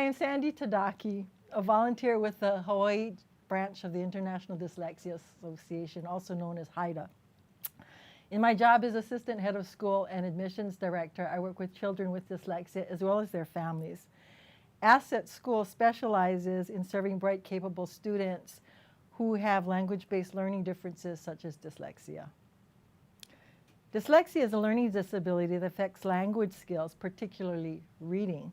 Hi, I'm Sandy Tadaki, a volunteer with the Hawaii branch of the International Dyslexia Association, also known as HIDA. In my job as assistant head of school and admissions director, I work with children with dyslexia as well as their families. Asset School specializes in serving bright, capable students who have language-based learning differences such as dyslexia. Dyslexia is a learning disability that affects language skills, particularly reading.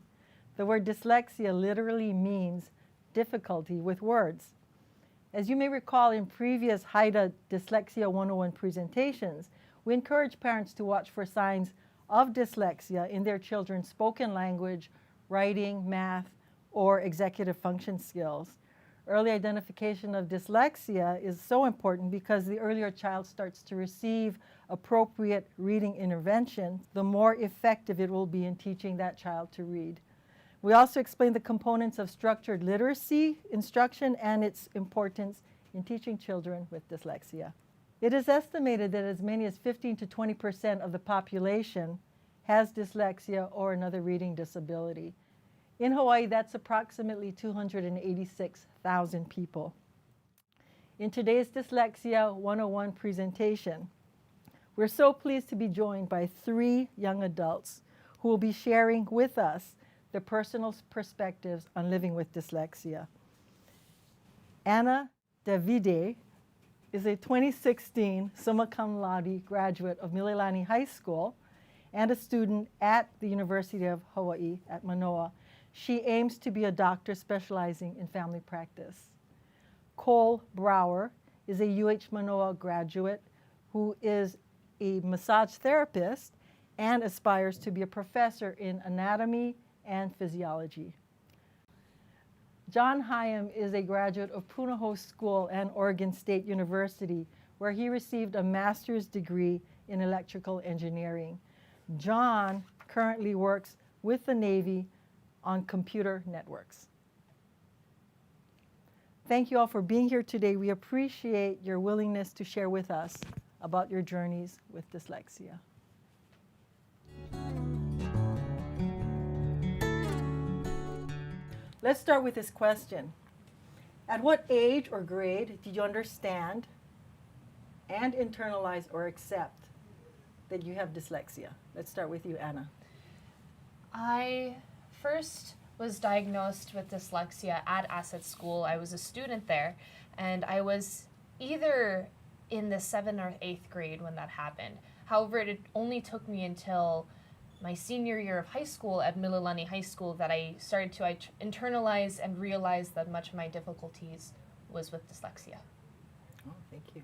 The word dyslexia literally means difficulty with words. As you may recall in previous HIDA Dyslexia 101 presentations, we encourage parents to watch for signs of dyslexia in their children's spoken language, writing, math, or executive function skills. Early identification of dyslexia is so important because the earlier a child starts to receive appropriate reading intervention, the more effective it will be in teaching that child to read. We also explain the components of structured literacy instruction and its importance in teaching children with dyslexia. It is estimated that as many as 15 to 20% of the population has dyslexia or another reading disability. In Hawaii, that's approximately 286,000 people. In today's Dyslexia 101 presentation, we're so pleased to be joined by 3 young adults who will be sharing with us their personal perspectives on living with dyslexia. Anna Davide is a 2016 summa cum laude graduate of Mililani High School and a student at the University of Hawaii at Manoa. She aims to be a doctor specializing in family practice. Cole Brower is a UH Manoa graduate who is a massage therapist and aspires to be a professor in anatomy and physiology. John Hyam is a graduate of Punahou School and Oregon State University, where he received a master's degree in electrical engineering. John currently works with the Navy on computer networks. Thank you all for being here today. We appreciate your willingness to share with us about your journeys with dyslexia. Let's start with this question. At what age or grade did you understand and internalize or accept that you have dyslexia? Let's start with you, Anna. I first was diagnosed with dyslexia at Asset School. I was a student there, and I was either in the 7th or 8th grade when that happened. However, it only took me until my senior year of high school at Mililani High School that I started to internalize and realize that much of my difficulties was with dyslexia. Oh, thank you.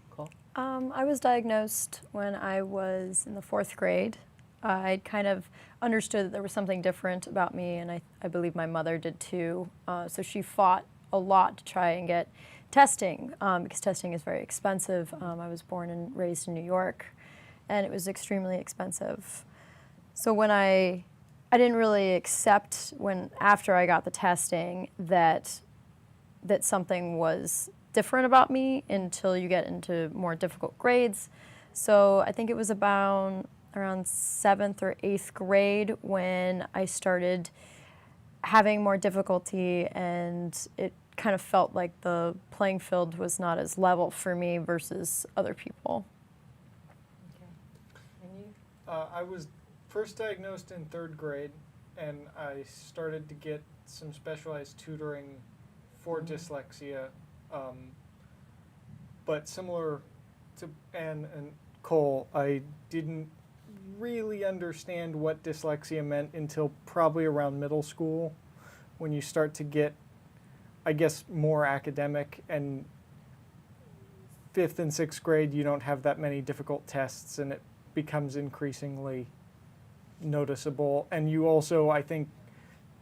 Cole? I was diagnosed when I was in the 4th grade. I kind of understood that there was something different about me, and I believe my mother did too. So she fought a lot to try and get testing, because testing is very expensive. I was born and raised in New York, and it was extremely expensive. So when I didn't really accept after I got the testing that something was different about me until you get into more difficult grades. So I think it was around 7th or 8th grade when I started having more difficulty, and it kind of felt like the playing field was not as level for me versus other people. Okay. And you? I was first diagnosed in 3rd grade, and I started to get some specialized tutoring for dyslexia, but similar to Anne and Cole, I didn't really understand what dyslexia meant until probably around middle school, when you start to get, I guess, more academic, and 5th and 6th grade you don't have that many difficult tests, and it becomes increasingly noticeable, and you also, I think,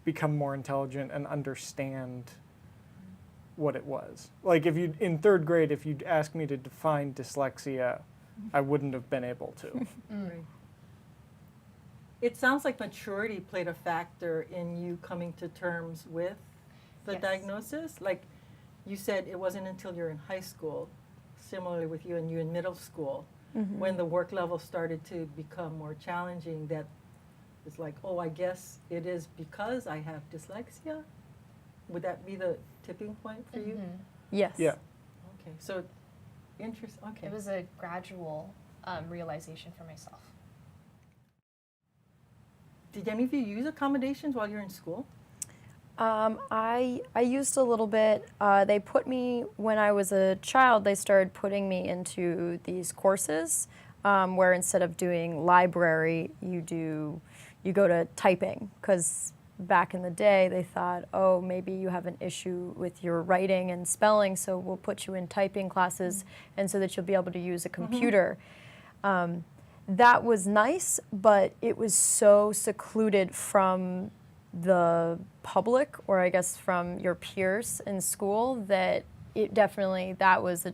become more intelligent and understand what it was. Like in 3rd grade, if you'd asked me to define dyslexia, I wouldn't have been able to. Right. It sounds like maturity played a factor in you coming to terms with the diagnosis. Like you said, it wasn't until you're in high school, similarly with you in middle school, when the work level started to become more challenging, that It's like, oh, I guess it is because I have dyslexia? Would that be the tipping point for you? Mhm. Yes. Yeah. Okay, so interesting. Okay. It was a gradual realization for myself. Did any of you use accommodations while you're in school? I used a little bit. They put me, when I was a child, they started putting me into these courses where instead of doing library, you go to typing, because back in the day they thought, oh, maybe you have an issue with your writing and spelling, so we'll put you in typing classes and so that you'll be able to use a computer. That was nice, but it was so secluded from the public, or I guess from your peers in school, that that was a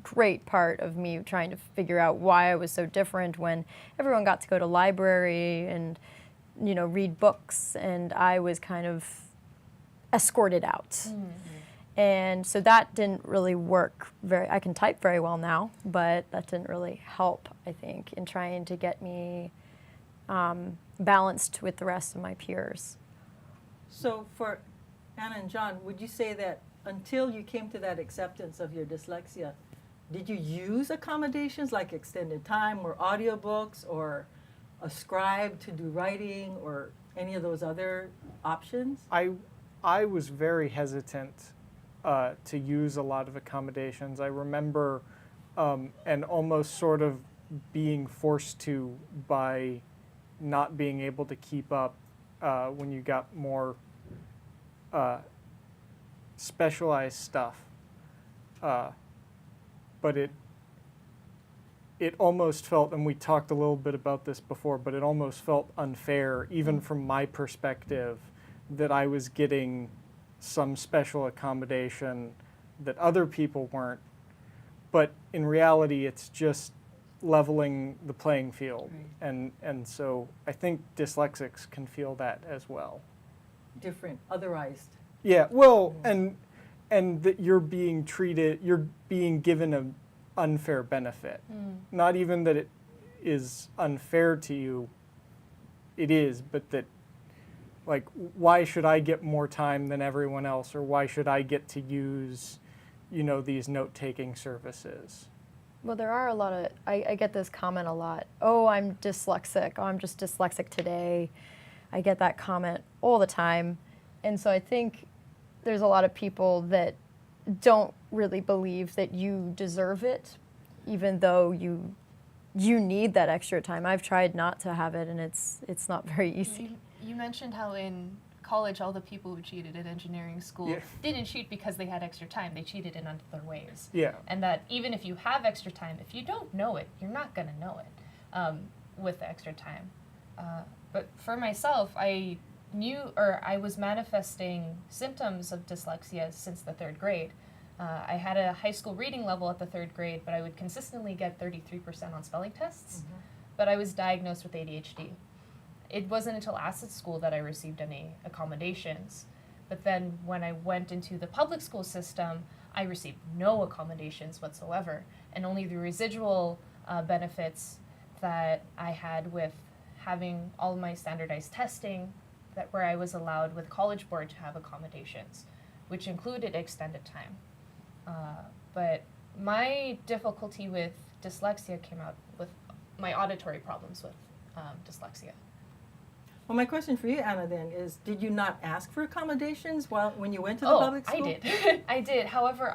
great part of me trying to figure out why I was so different when everyone got to go to library and, read books, and I was kind of escorted out. And so that didn't really work I can type very well now, but that didn't really help, I think, in trying to get me balanced with the rest of my peers. So for Anna and John, would you say that until you came to that acceptance of your dyslexia, did you use accommodations like extended time or audiobooks or a scribe to do writing or any of those other options? I was very hesitant to use a lot of accommodations. I remember and almost sort of being forced to by not being able to keep up when you got more specialized stuff. But it almost felt, and we talked a little bit about this before, but it almost felt unfair, even from my perspective, that I was getting some special accommodation that other people weren't. But in reality, it's just leveling the playing field. Right. And so I think dyslexics can feel that as well. Different, otherized. Yeah, well, and that you're being given an unfair benefit. Not even that it is unfair to you, it is, but that, like, why should I get more time than everyone else, or why should I get to use, these note-taking services? Well, there are a lot of, I get this comment a lot, oh, I'm dyslexic, oh, I'm just dyslexic today. I get that comment all the time. And so I think there's a lot of people that don't really believe that you deserve it, even though you need that extra time. I've tried not to have it, and it's not very easy. You mentioned how in college all the people who cheated at engineering school didn't cheat because they had extra time. They cheated in other ways. Yeah. And that even if you have extra time, if you don't know it, you're not going to know it with the extra time. But for myself, I was manifesting symptoms of dyslexia since the 3rd grade. I had a high school reading level at the 3rd grade, but I would consistently get 33% on spelling tests. But I was diagnosed with ADHD. It wasn't until Asset School that I received any accommodations. But then when I went into the public school system, I received no accommodations whatsoever, and only the residual benefits that I had with having all my standardized testing, where I was allowed with College Board to have accommodations, which included extended time. But my difficulty with dyslexia came out with my auditory problems with dyslexia. Well, my question for you, Anna, then, is did you not ask for accommodations when you went to the public school? I did. I did. However,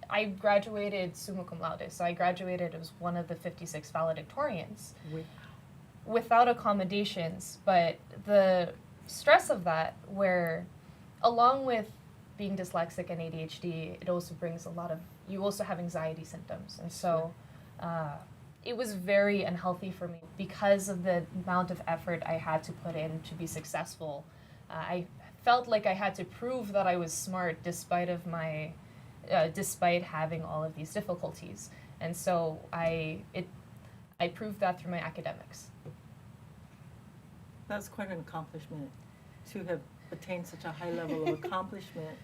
I graduated summa cum laude, so I graduated as one of the 56 valedictorians without accommodations. But the stress of that, where along with being dyslexic and ADHD, it also brings you also have anxiety symptoms. And so it was very unhealthy for me because of the amount of effort I had to put in to be successful. I felt like I had to prove that I was smart despite having all of these difficulties. And so I proved that through my academics. That's quite an accomplishment to have attained such a high level of accomplishment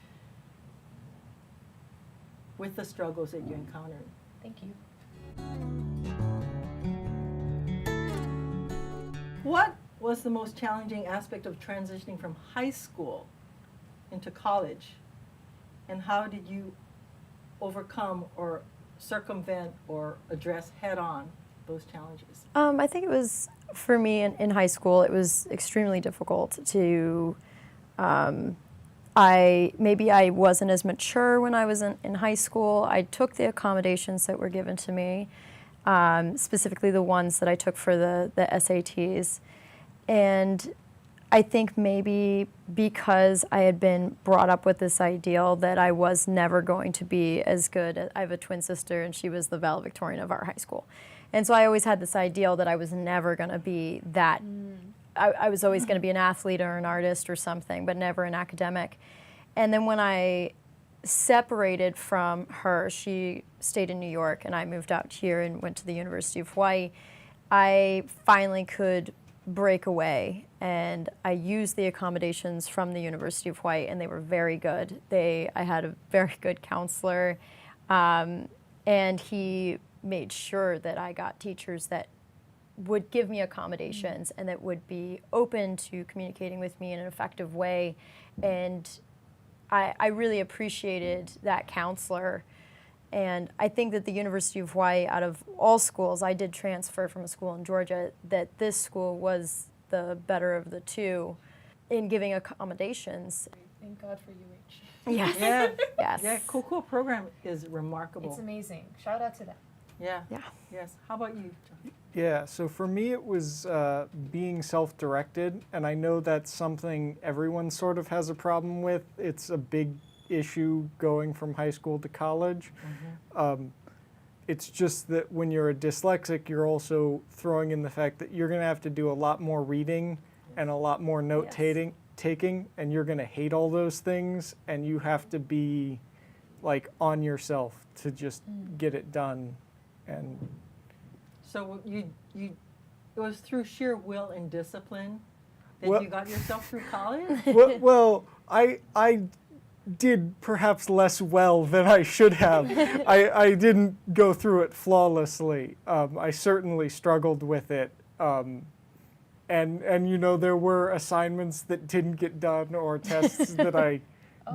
with the struggles that you encountered. Thank you. was the most challenging aspect of transitioning from high school into college? And how did you overcome or circumvent or address head-on those challenges? I think it was, for me in high school, it was extremely difficult to, maybe I wasn't as mature when I was in high school. I took the accommodations that were given to me, specifically the ones that I took for the SATs. And I think maybe because I had been brought up with this ideal that I was never going to be as good. I have a twin sister, and she was the valedictorian of our high school. And so I always had this ideal that I was never going to be that. I was always going to be an athlete or an artist or something, but never an academic. And then when I separated from her, she stayed in New York, and I moved out here and went to the University of Hawaii, I finally could break away, and I used the accommodations from the University of Hawaii, and they were very good. I had a very good counselor, and he made sure that I got teachers that would give me accommodations and that would be open to communicating with me in an effective way. And I really appreciated that counselor. And I think that the University of Hawaii, out of all schools, I did transfer from a school in Georgia, that this school was the better of the two in giving accommodations. Thank God for UH. Yes. Yeah. Yes. Yeah, cool program is remarkable. It's amazing. Shout out to them. Yeah. Yeah. Yes. How about you, John? Yeah, so for me it was being self-directed, and I know that's something everyone sort of has a problem with. It's a big issue going from high school to college. It's just that when you're a dyslexic, you're also throwing in the fact that you're going to have to do a lot more reading and a lot more taking, and you're going to hate all those things, and you have to be like on yourself to just get it done. And So it was through sheer will and discipline that Well- you got yourself through college? well, I did perhaps less well than I should have. I didn't go through it flawlessly. I certainly struggled with it. And you know, there were assignments that didn't get done or tests that I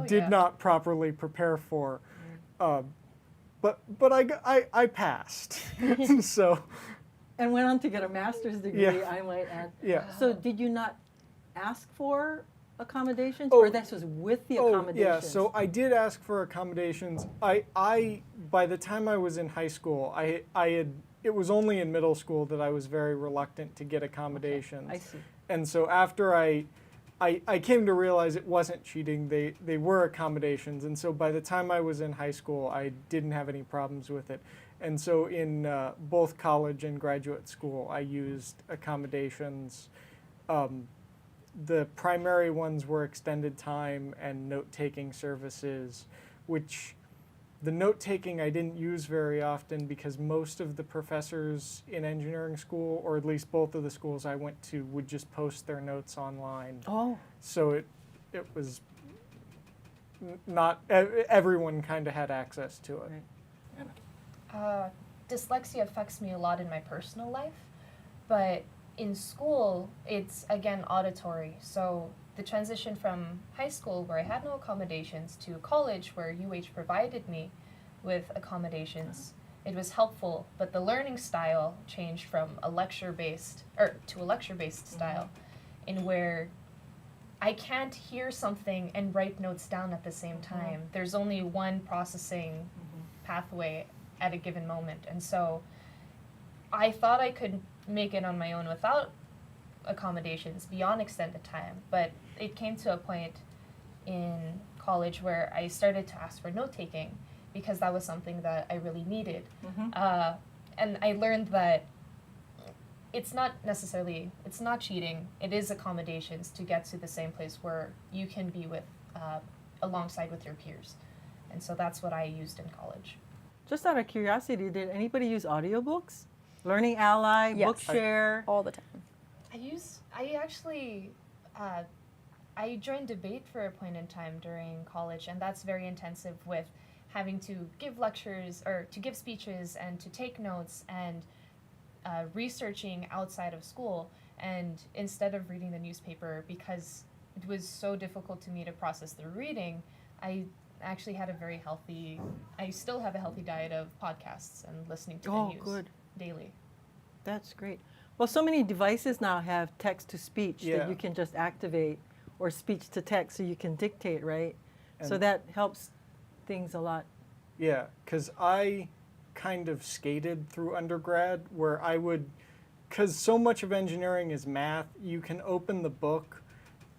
did not properly prepare for. But I passed. So And went on to get a master's degree, Yeah. I might add. yeah. So did you not ask for accommodations, Oh. or this was with the accommodations? Yeah, so I did ask for accommodations. I by the time I was in high school, it was only in middle school that I was very reluctant to get accommodations. I see. And so after I came to realize it wasn't cheating, they were accommodations. And so by the time I was in high school, I didn't have any problems with it. And so in both college and graduate school, I used accommodations. The primary ones were extended time and note-taking services, which the note-taking I didn't use very often because most of the professors in engineering school, or at least both of the schools I went to, would just post their notes online. Oh, So it was not, everyone kind of had access to it. right. Dyslexia affects me a lot in my personal life, but in school, it's again auditory. So the transition from high school, where I had no accommodations, to college, where UH provided me with accommodations, it was helpful, but the learning style changed from a lecture-based, or to a lecture-based style, in where I can't hear something and write notes down at the same time. There's only one processing pathway at a given moment. And so I thought I could make it on my own without accommodations beyond extended time, but it came to a point in college where I started to ask for note-taking because that was something that I really needed. And I learned that it's not cheating, it is accommodations to get to the same place where you can be with, alongside with your peers. And so that's what I used in college. Just out of curiosity, did anybody use audiobooks? Learning Ally, Yes. Bookshare? All the time. I joined debate for a point in time during college, and that's very intensive with having to give lectures or to give speeches and to take notes and researching outside of school. And instead of reading the newspaper, because it was so difficult to me to process the reading, I actually had I still have a healthy diet of podcasts and listening to the news Good. daily. That's great. Well, so many devices now have text-to-speech Yeah. that you can just activate, or speech-to-text, so you can dictate, right? So And- that helps things a lot. Yeah, because I kind of skated through undergrad where I would, because so much of engineering is math, you can open the book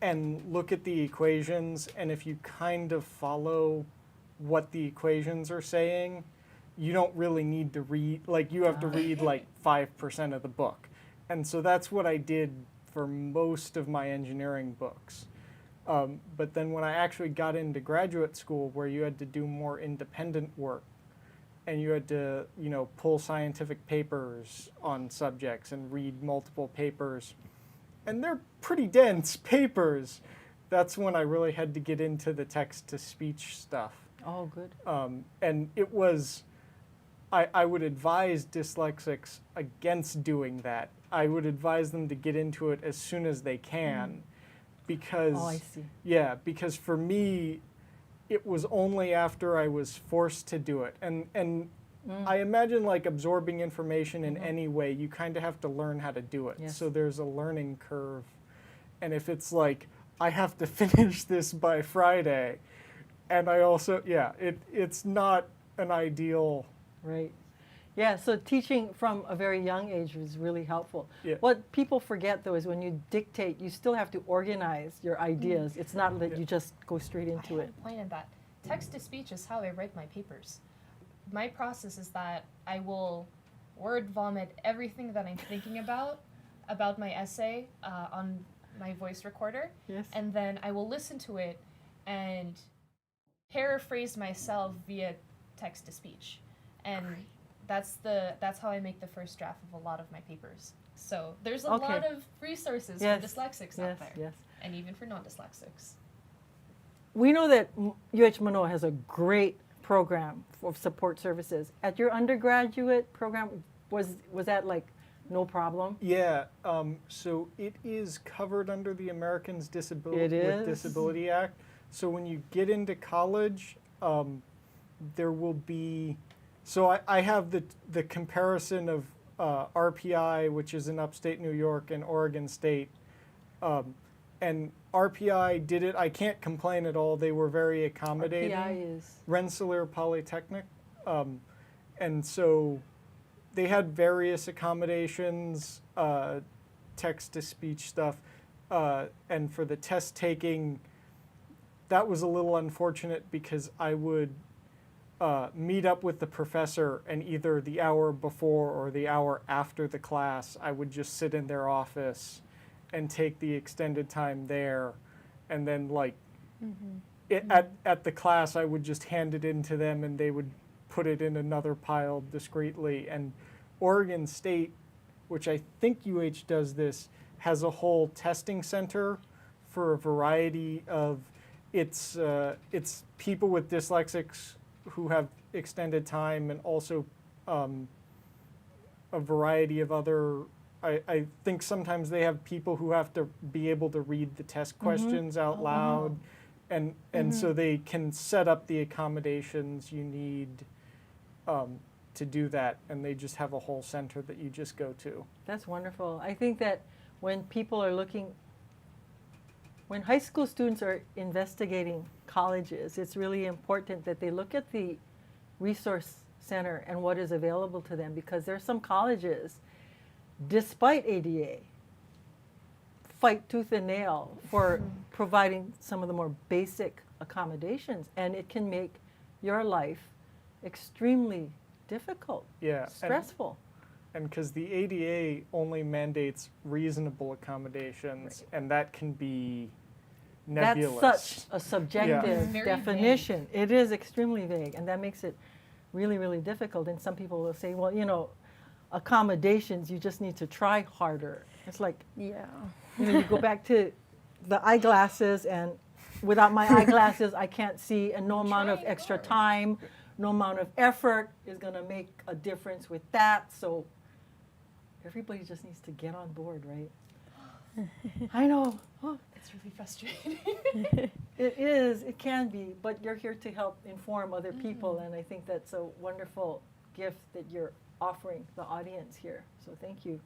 and look at the equations, and if you kind of follow what the equations are saying, you don't really need to read, like you have to read like 5% of the book. And so that's what I did for most of my engineering books. But then when I actually got into graduate school, where you had to do more independent work, and you had to, pull scientific papers on subjects and read multiple papers, and they're pretty dense papers, that's when I really had to get into the text-to-speech stuff. Oh, good. And it was, I would advise dyslexics against doing that. I would advise them to get into it as soon as they can, because Oh, I see. yeah, because for me, it was only after I was forced to do it. And I imagine like absorbing information in any way, you kind of have to learn how to do it. Yes. So there's a learning curve. And if it's like, I have to finish this by Friday, and I also, it's not an ideal. Right. Yeah, so teaching from a very young age was really helpful. Yeah. What people forget, though, is when you dictate, you still have to organize your ideas. It's not that you just go straight into I it. had a point in that. Text-to-speech is how I write my papers. My process is that I will word vomit everything that I'm thinking about my essay on my voice recorder, Yes. and then I will listen to it and paraphrase myself via text-to-speech. And that's how I make the first draft of a lot of my papers. So there's a lot of resources for dyslexics out there, Yes. and even for non-dyslexics. We know that UH Manoa has a great program for support services. At your undergraduate program, was that like no problem? Yeah, so it is covered under the Americans It with is? Disability Act. So when you get into college, there will be, so I have the comparison of RPI, which is in upstate New York, and Oregon State. And RPI did it, I can't complain at all, they were very accommodating. PI is. Rensselaer Polytechnic. And so they had various accommodations, text-to-speech stuff, and for the test taking, that was a little unfortunate because I would meet up with the professor, and either the hour before or the hour after the class, I would just sit in their office and take the extended time there, and then like at the class, I would just hand it in to them, and they would put it in another pile discreetly. And Oregon State, which I think UH does this, has a whole testing center for a variety of, it's people with dyslexics who have extended time, and also a variety of other, I think sometimes they have people who have to be able to read the test questions out loud, and so they can set up the accommodations you need to do that, and they just have a whole center that you just go to. That's wonderful. I think that when people are when high school students are investigating colleges, it's really important that they look at the resource center and what is available to them, because there are some colleges, despite ADA, fight tooth and nail for providing some of the more basic accommodations, and it can make your life extremely difficult, Yeah, stressful. and because the ADA only mandates reasonable accommodations, and that can be nebulous. That's such a subjective Very definition. It is extremely vague, and that makes it really, really difficult. And some people will say, well, accommodations, you just need to try harder. It's like, Yeah. you go back to the eyeglasses, and without my eyeglasses, I can't see, and no amount of Trying extra hard. time, no amount of effort is going to make a difference with that. So everybody just needs to get on board, right? I know. Oh, It's really frustrating. it is, it can be, but you're here to help inform other people, and I think that's a wonderful gift that you're offering the audience here. So thank you.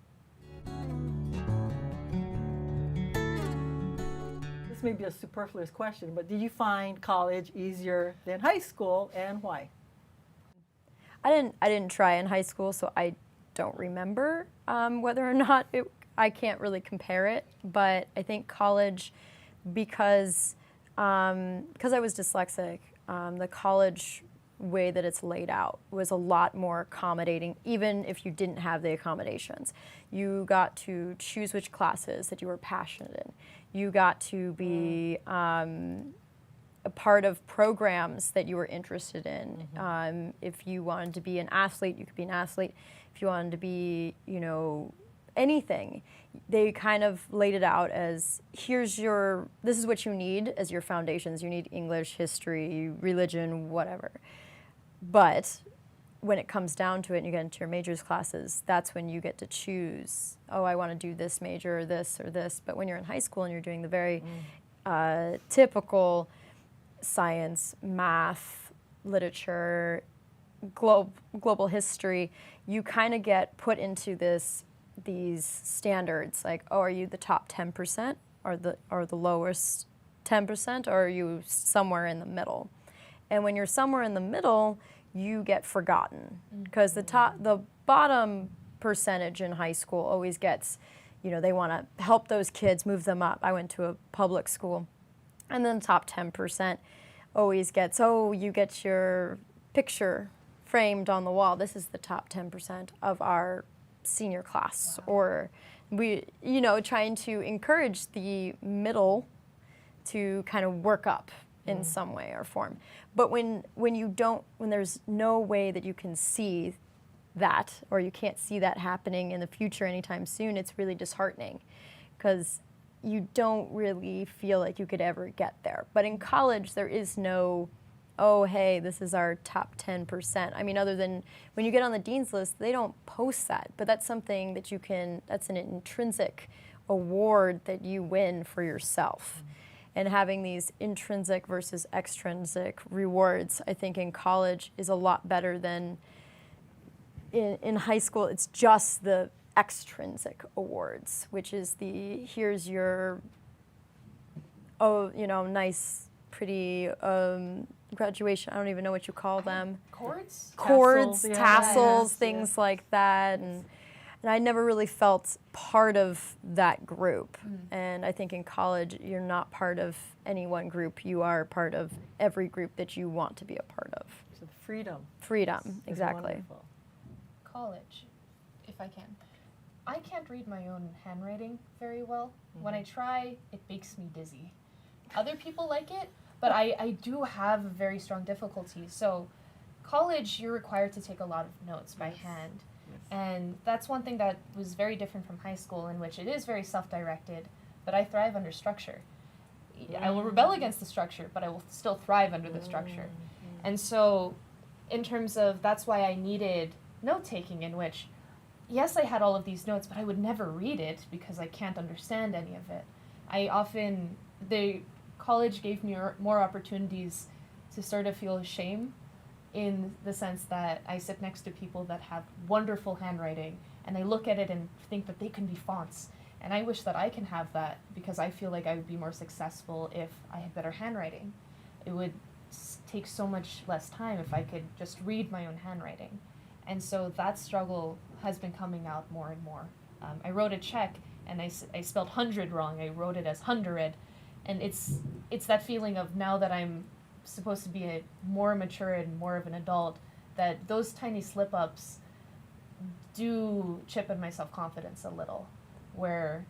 This may be a superfluous question, but did you find college easier than high school, and why? I didn't try in high school, so I don't remember whether or not I can't really compare it. But I think college, because I was dyslexic, the college way that it's laid out was a lot more accommodating, even if you didn't have the accommodations. You got to choose which classes that you were passionate in. You got to be a part of programs that you were interested in. If you wanted to be an athlete, you could be an athlete. If you wanted to be, anything, they kind of laid it out as, this is what you need as your foundations. You need English, history, religion, whatever. But when it comes down to it and you get into your majors classes, that's when you get to choose, I want to do this major or this or this. But when you're in high school and you're doing the very typical science, math, literature, global history, you kind of get put into these standards like, are you the top 10% or the lowest 10%, or are you somewhere in the middle? And when you're somewhere in the middle, you get forgotten, because the bottom percentage in high school always gets, they want to help those kids, move them up. I went to a public school. And then the top 10% always gets, you get your picture framed on the wall. This is the top 10% of our senior class. Wow. Or we, trying to encourage the middle to kind of work up in some way or form. But when there's no way that you can see that, or you can't see that happening in the future anytime soon, it's really disheartening, because you don't really feel like you could ever get there. But in college, there is no, hey, this is our top 10%. I mean, other than when you get on the dean's list, they don't post that. But that's something that that's an intrinsic award that you win for yourself. And having these intrinsic versus extrinsic rewards, I think in college is a lot better than in high school. It's just the extrinsic awards, which is here's your, nice, pretty graduation. I don't even know what you call them. Cords, tassels, things like that. And I never really felt part of that group. And I think in college, you're not part of any one group. You are part of every group that you want to be a part of. So freedom. Freedom, exactly. Wonderful. College, if I can. I can't read my own handwriting very well. When I try, it makes me dizzy. Other people like it, but I do have very strong difficulty. So college, you're required to take a lot of notes by hand. And that's one thing that was very different from high school, in which it is very self-directed, but I thrive under structure. I will rebel against the structure, but I will still thrive under the structure. And so in terms of, that's why I needed note-taking, in which, yes, I had all of these notes, but I would never read it because I can't understand any of it. The college gave me more opportunities to sort of feel shame, in the sense that I sit next to people that have wonderful handwriting, and I look at it and think that they can be fonts. And I wish that I can have that, because I feel like I would be more successful if I had better handwriting. It would take so much less time if I could just read my own handwriting. And so that struggle has been coming out more and more. I wrote a check, and I spelled 100 wrong. I wrote it as 100. And it's that feeling of, now that I'm supposed to be more mature and more of an adult, that those tiny slip-ups do chip at my self-confidence a little, where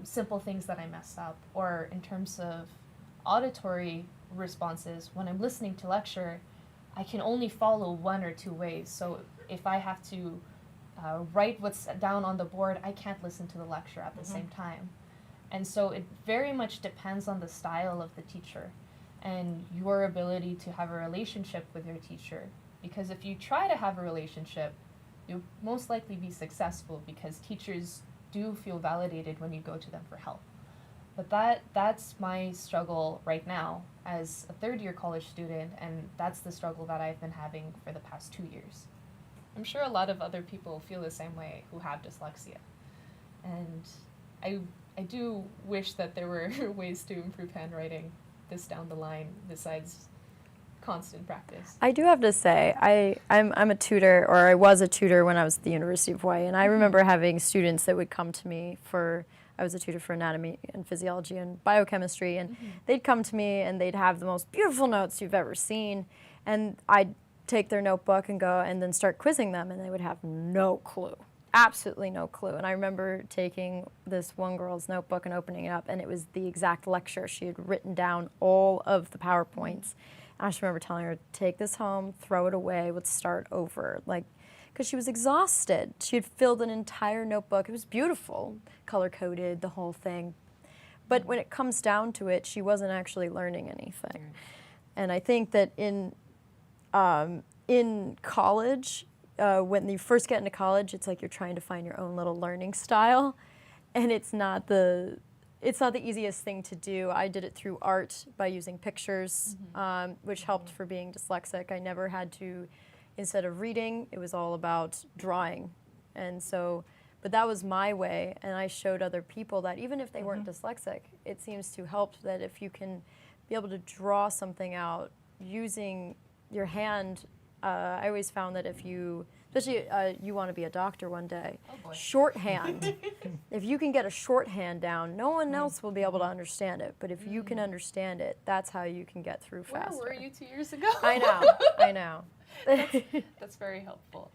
simple things that I mess up, or in terms of auditory responses, when I'm listening to lecture, I can only follow one or two ways. So if I have to write what's down on the board, I can't listen to the lecture at the same time. And so it very much depends on the style of the teacher and your ability to have a relationship with your teacher. Because if you try to have a relationship, you'll most likely be successful, because teachers do feel validated when you go to them for help. But that's my struggle right now as a third-year college student, and that's the struggle that I've been having for the past 2 years. I'm sure a lot of other people feel the same way who have dyslexia. And I do wish that there were ways to improve handwriting this down the line besides constant practice. I do have to say, I'm a tutor, or I was a tutor when I was at the University of Hawaii, and I remember having students that would come to me I was a tutor for anatomy and physiology and biochemistry, and they'd come to me and they'd have the most beautiful notes you've ever seen, and I'd take their notebook and go and then start quizzing them, and they would have no clue. Absolutely no clue. And I remember taking this one girl's notebook and opening it up, and it was the exact lecture. She had written down all of the PowerPoints. And I just remember telling her, take this home, throw it away, let's start over. Because she was exhausted. She had filled an entire notebook. It was beautiful, color-coded, the whole thing. But when it comes down to it, she wasn't actually learning anything. And I think that in college, when you first get into college, it's like you're trying to find your own little learning style, and it's not the easiest thing to do. I did it through art by using pictures, which helped for being dyslexic. I never had to, instead of reading, it was all about drawing. And so, but that was my way, and I showed other people that even if they weren't dyslexic, it seems to help that if you can be able to draw something out using your hand. I always found that if you, especially you want to be a doctor one day, shorthand, if you can get a shorthand down, no one else will be able to understand it. But if you can understand it, that's how you can get through faster. Where were you 2 years ago? I know. That's very helpful.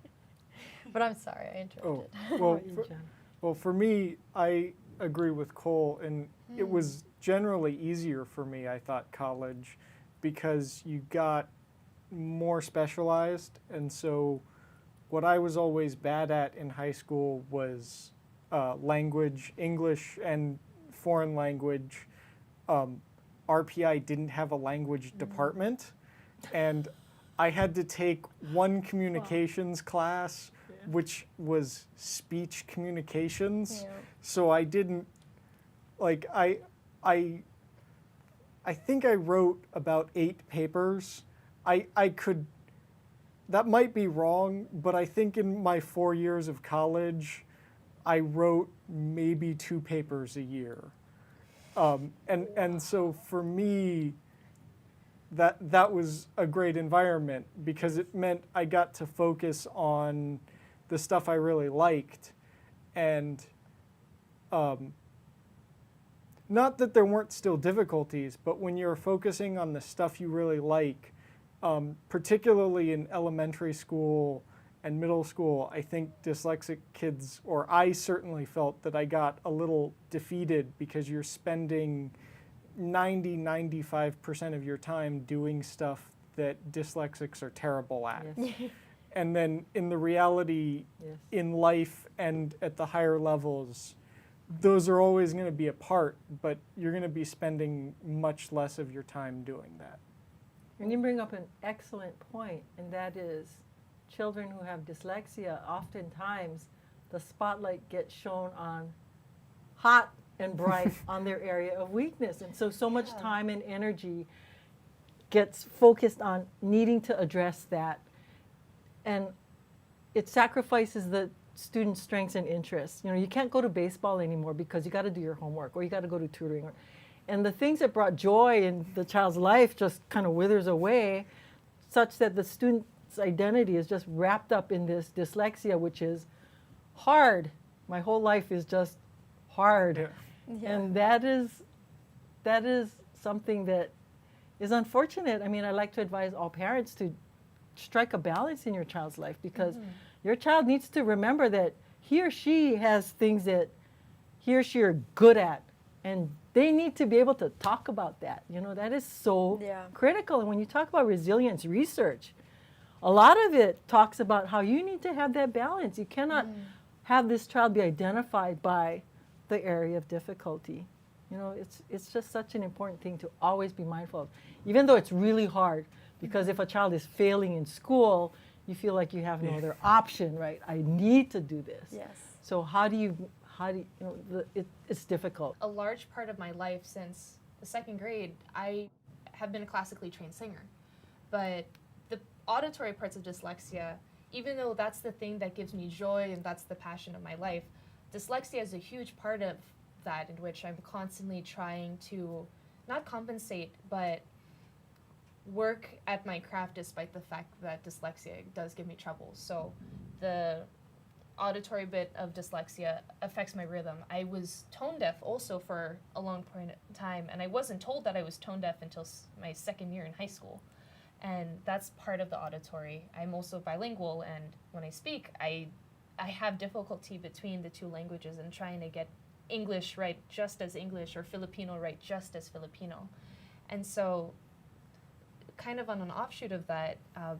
But I'm sorry, I interrupted. Well, for me, I agree with Cole, and it was generally easier for me, I thought, college, because you got more specialized, and so what I was always bad at in high school was language, English and foreign language. RPI didn't have a language department, and I had to take one communications class, which was speech communications. So I didn't, I think I wrote about 8 papers. I could, that might be wrong, but I think in my 4 years of college, I wrote maybe 2 papers a year. And so for me, that was a great environment because it meant I got to focus on the stuff I really liked. And not that there weren't still difficulties, but when you're focusing on the stuff you really like, particularly in elementary school and middle school, I think dyslexic kids, or I certainly felt that I got a little defeated because you're spending 95% of your time doing stuff that dyslexics are terrible at. Yes. And then in the reality, in life and at the higher levels, those are always going to be a part, but you're going to be spending much less of your time doing that. And you bring up an excellent point, and that is children who have dyslexia, oftentimes the spotlight gets shown on hot and bright on their area of weakness. And so much time and energy gets focused on needing to address that. And it sacrifices the student's strengths and interests. You know, you can't go to baseball anymore because you got to do your homework, or you got to go to tutoring. And the things that brought joy in the child's life just kind of withers away, such that the student's identity is just wrapped up in this dyslexia, which is hard. My whole life is just hard. And that is something that is unfortunate. I mean, I like to advise all parents to strike a balance in your child's life, because your child needs to remember that he or she has things that he or she are good at, and they need to be able to talk about that. You know, that is so critical. And when you talk about resilience research, a lot of it talks about how you need to have that balance. You cannot have this child be identified by the area of difficulty. You know, it's just such an important thing to always be mindful of, even though it's really hard, because if a child is failing in school, you feel like you have no other option, right? I need to do this. Yes. So how do how do it's difficult. A large part of my life since the second grade, I have been a classically trained singer. But the auditory parts of dyslexia, even though that's the thing that gives me joy and that's the passion of my life, dyslexia is a huge part of that, in which I'm constantly trying to not compensate, but work at my craft despite the fact that dyslexia does give me trouble. So the auditory bit of dyslexia affects my rhythm. I was tone deaf also for a long point in time, and I wasn't told that I was tone deaf until my second year in high school. And that's part of the auditory. I'm also bilingual, and when I speak, I have difficulty between the two languages and trying to get English right just as English or Filipino right just as Filipino. And so kind of on an offshoot of that,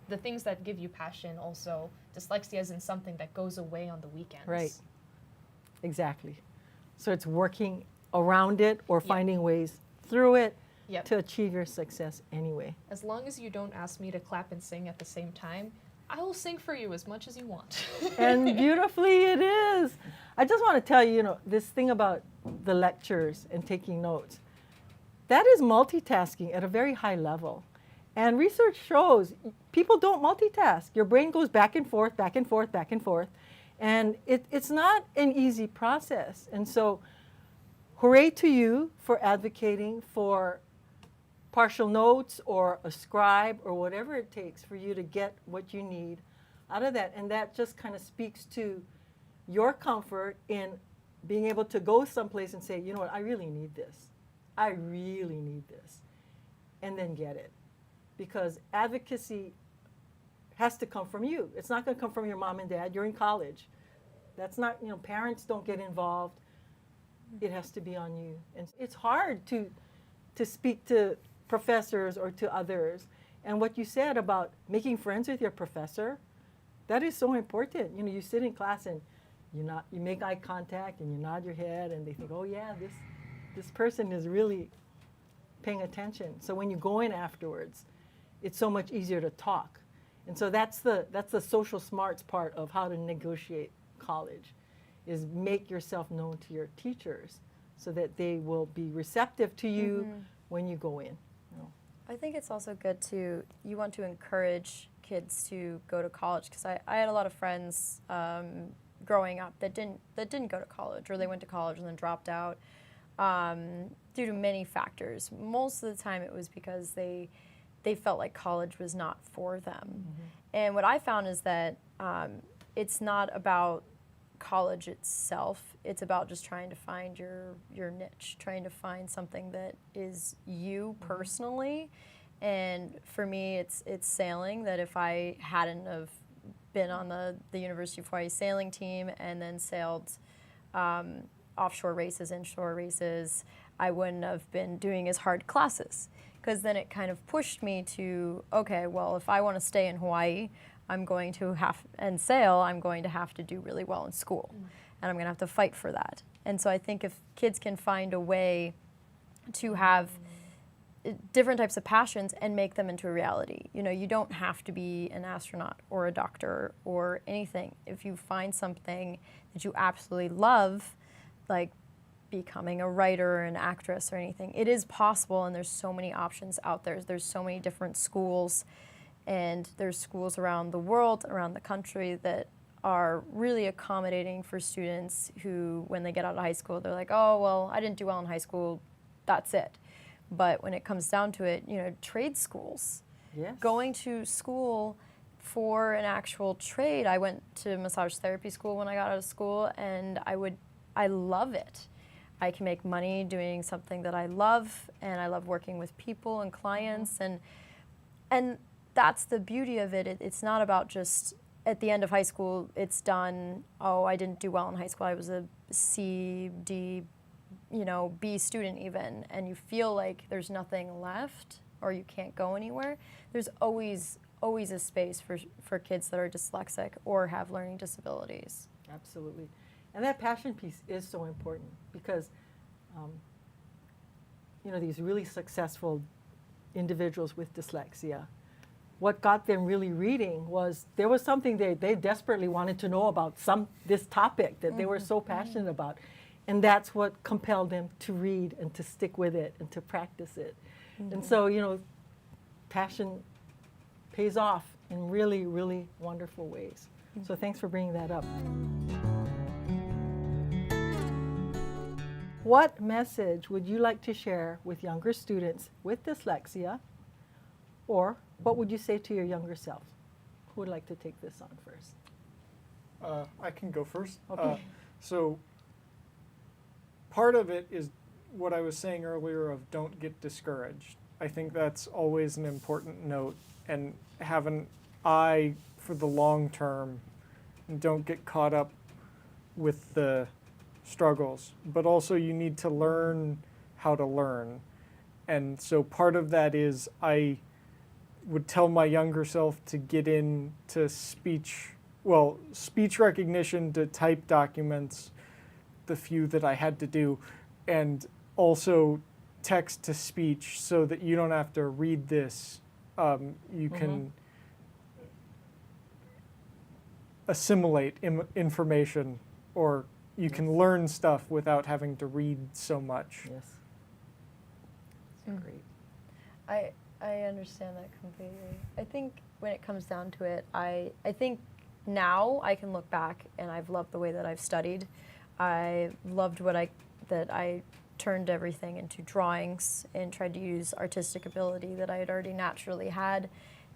the things that give you passion also, dyslexia isn't something that goes away on the weekends. Right. Exactly. So it's working around it or Yep. finding ways through it Yep. to achieve your success anyway. As long as you don't ask me to clap and sing at the same time, I will sing for you as much as you want. And beautifully it is. I just want to tell you, this thing about the lectures and taking notes, that is multitasking at a very high level. And research shows people don't multitask. Your brain goes back and forth, back and forth, back and forth. And it's not an easy process. And so hooray to you for advocating for partial notes or a scribe or whatever it takes for you to get what you need out of that. And that just kind of speaks to your comfort in being able to go someplace and say, you know what, I really need this. I really need this. And then get it. Because advocacy has to come from you. It's not going to come from your mom and dad. You're in college. That's not, parents don't get involved. It has to be on you. And it's hard to speak to professors or to others. And what you said about making friends with your professor, that is so important. You sit in class and you make eye contact and you nod your head and they think, oh yeah, this person is really paying attention. So when you go in afterwards, it's so much easier to talk. And so that's the social smarts part of how to negotiate college, is make yourself known to your teachers so that they will be receptive to you when you go in. I think it's also good you want to encourage kids to go to college, because I had a lot of friends growing up that didn't go to college, or they went to college and then dropped out due to many factors. Most of the time it was because they felt like college was not for them. And what I found is that it's not about college itself. It's about just trying to find your niche, trying to find something that is you personally. And for me, it's sailing. That if I hadn't have been on the University of Hawaii sailing team and then sailed offshore races, inshore races, I wouldn't have been doing as hard classes. Because then it kind of pushed me to, okay, well, if I want to stay in Hawaii, I'm going to I'm going to have to do really well in school. And I'm going to have to fight for that. And so I think if kids can find a way to have different types of passions and make them into a reality. You don't have to be an astronaut or a doctor or anything. If you find something that you absolutely love, like becoming a writer or an actress or anything, it is possible, and there's so many options out there. There's so many different schools, and there's schools around the world, around the country, that are really accommodating for students who, when they get out of high school, they're like, oh, well, I didn't do well in high school, that's it. But when it comes down to it, trade schools, Yes. going to school for an actual trade. I went to massage therapy school when I got out of school, and I love it. I can make money doing something that I love, and I love working with people and clients, and that's the beauty of it. It's not about just at the end of high school, it's done. Oh, I didn't do well in high school. I was a C, D, B student even, and you feel like there's nothing left or you can't go anywhere. There's always a space for kids that are dyslexic or have learning disabilities. Absolutely. And that passion piece is so important because, these really successful individuals with dyslexia, what got them really reading was there was something they desperately wanted to know about this topic that they were so passionate about. And that's what compelled them to read and to stick with it and to practice it. And so, you know, passion pays off in really, really wonderful ways. So thanks for bringing that up. What message would you like to share with younger students with dyslexia? Or what would you say to your younger self? Who would like to take this on first? I can go first. Okay. So part of it is what I was saying earlier of don't get discouraged. I think that's always an important note, and have an eye for the long term and don't get caught up with the struggles. But also you need to learn how to learn. And so part of that is I would tell my younger self to get into speech recognition, to type documents, the few that I had to do, and also text to speech so that you don't have to read this. You can assimilate information, or you can learn stuff without having to read so much. Yes. Great. I understand that completely. I think when it comes down to it, I think now I can look back and I've loved the way that I've studied. I loved that I turned everything into drawings and tried to use artistic ability that I had already naturally had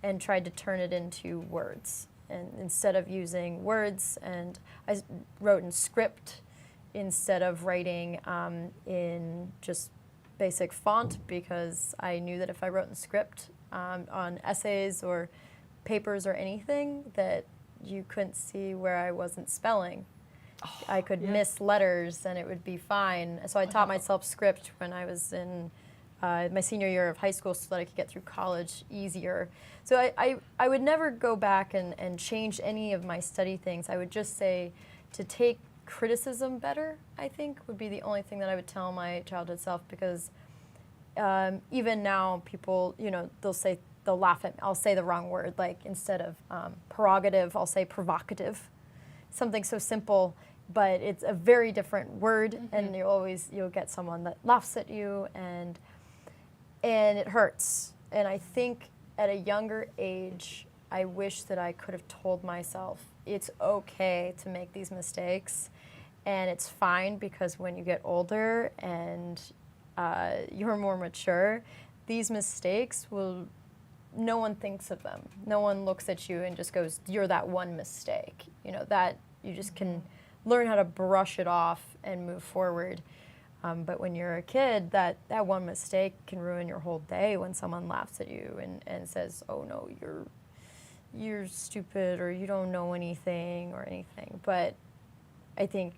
and tried to turn it into words. And instead of using words, and I wrote in script instead of writing in just basic font, because I knew that if I wrote in script on essays or papers or anything, that you couldn't see where I wasn't spelling. I could miss letters and it would be fine. So I taught myself script when I was in my senior year of high school so that I could get through college easier. So I would never go back and change any of my study things. I would just say to take criticism better, I think, would be the only thing that I would tell my childhood self, because even now people, you know, they'll laugh at me. I'll say the wrong word, like instead of prerogative, I'll say provocative. Something so simple, but it's a very different word, and you'll get someone that laughs at you, and it hurts. And I think at a younger age, I wish that I could have told myself it's okay to make these mistakes, and it's fine, because when you get older and you're more mature, these mistakes no one thinks of them. No one looks at you and just goes, you're that one mistake. You know, that you just can learn how to brush it off and move forward. But when you're a kid, that one mistake can ruin your whole day when someone laughs at you and says, oh no, you're stupid, or you don't know anything or anything. But I think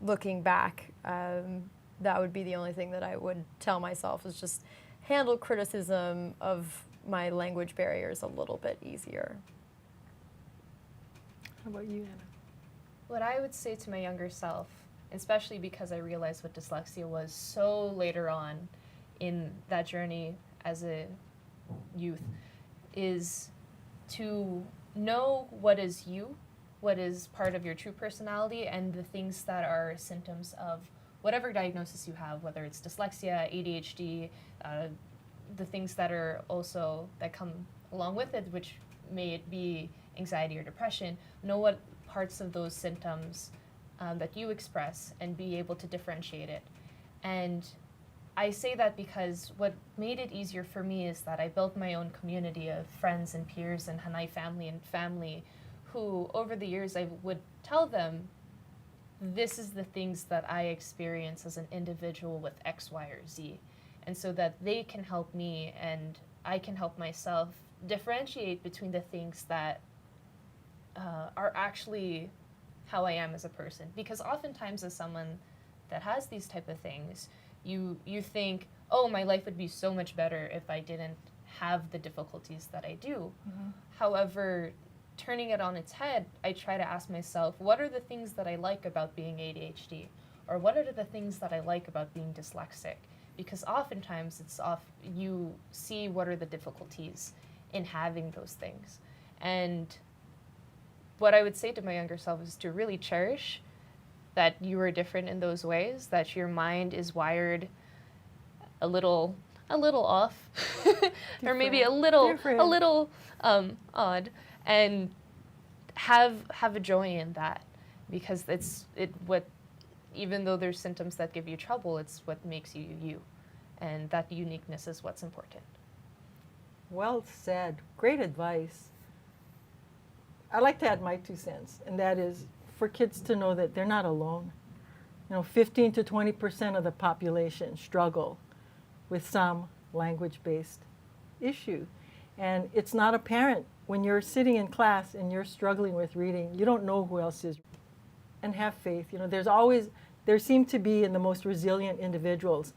looking back, that would be the only thing that I would tell myself, is just handle criticism of my language barriers a little bit easier. How about you, Anna? What I would say to my younger self, especially because I realized what dyslexia was so later on in that journey as a youth, is to know what is you, what is part of your true personality, and the things that are symptoms of whatever diagnosis you have, whether it's dyslexia, ADHD, the things that are also that come along with it, which may it be anxiety or depression. Know what parts of those symptoms that you express and be able to differentiate it. And I say that because what made it easier for me is that I built my own community of friends and peers and Hanai family who over the years I would tell them, this is the things that I experience as an individual with X, Y, or Z. And so that they can help me and I can help myself differentiate between the things that are actually how I am as a person. Because oftentimes as someone that has these type of things, you think, oh, my life would be so much better if I didn't have the difficulties that I do. However, turning it on its head, I try to ask myself, what are the things that I like about being ADHD? Or what are the things that I like about being dyslexic? Because oftentimes you see what are the difficulties in having those things. And what I would say to my younger self is to really cherish that you are different in those ways, that your mind is wired a little off, or maybe a little odd, and have a joy in that, because even though there's symptoms that give you trouble, it's what makes you you, and that uniqueness is what's important. Well said. Great advice. I'd like to add my 2 cents, and that is for kids to know that they're not alone. 15 to 20% of the population struggle with some language-based issue. And it's not apparent when you're sitting in class and you're struggling with reading. You don't know who else is. And have faith. There seem to be in the most resilient individuals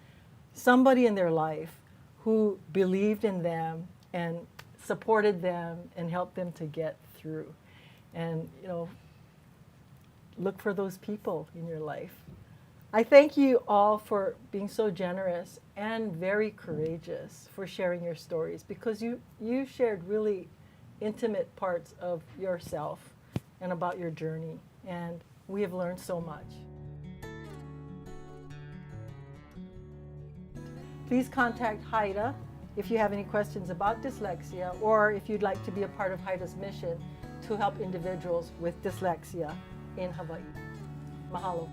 somebody in their life who believed in them and supported them and helped them to get through. And, look for those people in your life. I thank you all for being so generous and very courageous for sharing your stories, because you shared really intimate parts of yourself and about your journey, and we have learned so much. Please contact Haida if you have any questions about dyslexia, or if you'd like to be a part of Haida's mission to help individuals with dyslexia in Hawaii. Mahalo.